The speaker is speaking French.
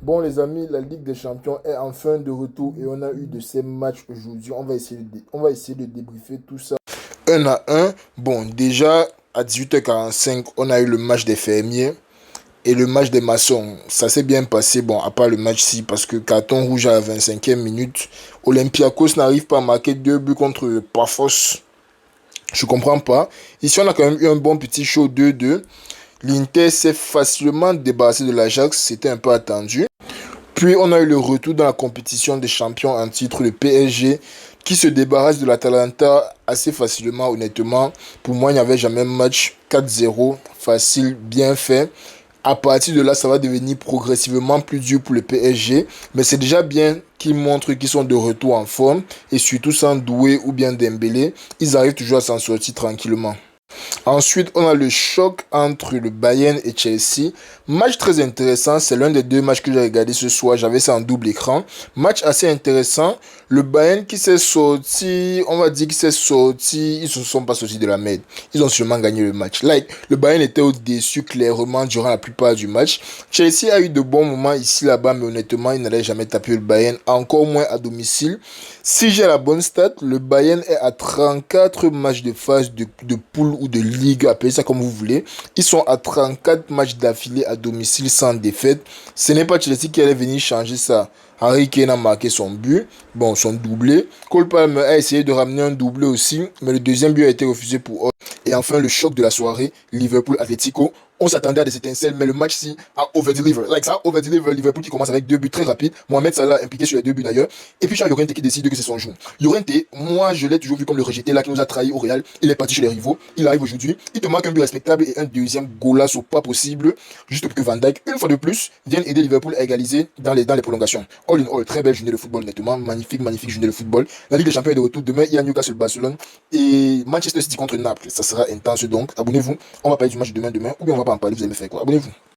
Bon les amis, la Ligue des Champions est enfin de retour et on a eu de ces matchs aujourd'hui. On va essayer de débriefer tout ça un à un. Bon, déjà à 18h45, on a eu le match des fermiers et le match des maçons. Ça s'est bien passé, bon, à part le match-ci, parce que carton rouge à la 25e minute. Olympiakos n'arrive pas à marquer deux buts contre Pafos. Je comprends pas. Ici, on a quand même eu un bon petit show 2-2. L'Inter s'est facilement débarrassé de l'Ajax, c'était un peu attendu. Puis on a eu le retour dans la compétition des champions en titre, le PSG, qui se débarrasse de l'Atalanta assez facilement, honnêtement. Pour moi, il n'y avait jamais un match 4-0, facile, bien fait. À partir de là, ça va devenir progressivement plus dur pour le PSG. Mais c'est déjà bien qu'ils montrent qu'ils sont de retour en forme. Et surtout sans Doué ou bien Dembélé, ils arrivent toujours à s'en sortir tranquillement. Ensuite, on a le choc entre le Bayern et Chelsea. Match très intéressant. C'est l'un des deux matchs que j'ai regardé ce soir. J'avais ça en double écran. Match assez intéressant. Le Bayern qui s'est sorti, on va dire qu'il s'est sorti. Ils ne se sont pas sortis de la merde. Ils ont sûrement gagné le match. Le Bayern était au-dessus clairement durant la plupart du match. Chelsea a eu de bons moments ici, là-bas, mais honnêtement, il n'allait jamais taper le Bayern, encore moins à domicile. Si j'ai la bonne stat, le Bayern est à 34 matchs de phase de poule ou de ligue, appelez ça comme vous voulez. Ils sont à 34 matchs d'affilée à domicile sans défaite. Ce n'est pas Chelsea qui allait venir changer ça. Harry Kane a marqué son but, bon, son doublé. Cole Palmer a essayé de ramener un doublé aussi, mais le deuxième but a été refusé pour eux. Et enfin, le choc de la soirée, Liverpool-Atlético. On s'attendait à des étincelles, mais le match-ci a over-deliver. Ça a over-deliver. Liverpool qui commence avec deux buts très rapides. Mohamed Salah impliqué sur les deux buts d'ailleurs. Et puis, Llorente qui décide que c'est son jour. Llorente, moi, je l'ai toujours vu comme le rejeté là qui nous a trahi au Real. Il est parti chez les rivaux. Il arrive aujourd'hui. Il te marque un but respectable et un deuxième golasso pas possible. Juste pour que Van Dijk, une fois de plus, vienne aider Liverpool à égaliser dans les prolongations. All in all, très belle journée de football, nettement. Magnifique, magnifique journée de football. La Ligue des Champions est de retour. Demain, il y a Newcastle Barcelone et Manchester City contre Naples. Ça sera intense donc. Abonnez-vous. On va parler du match de demain, ou bien on va pas en parler. Vous allez me faire quoi? Abonnez-vous.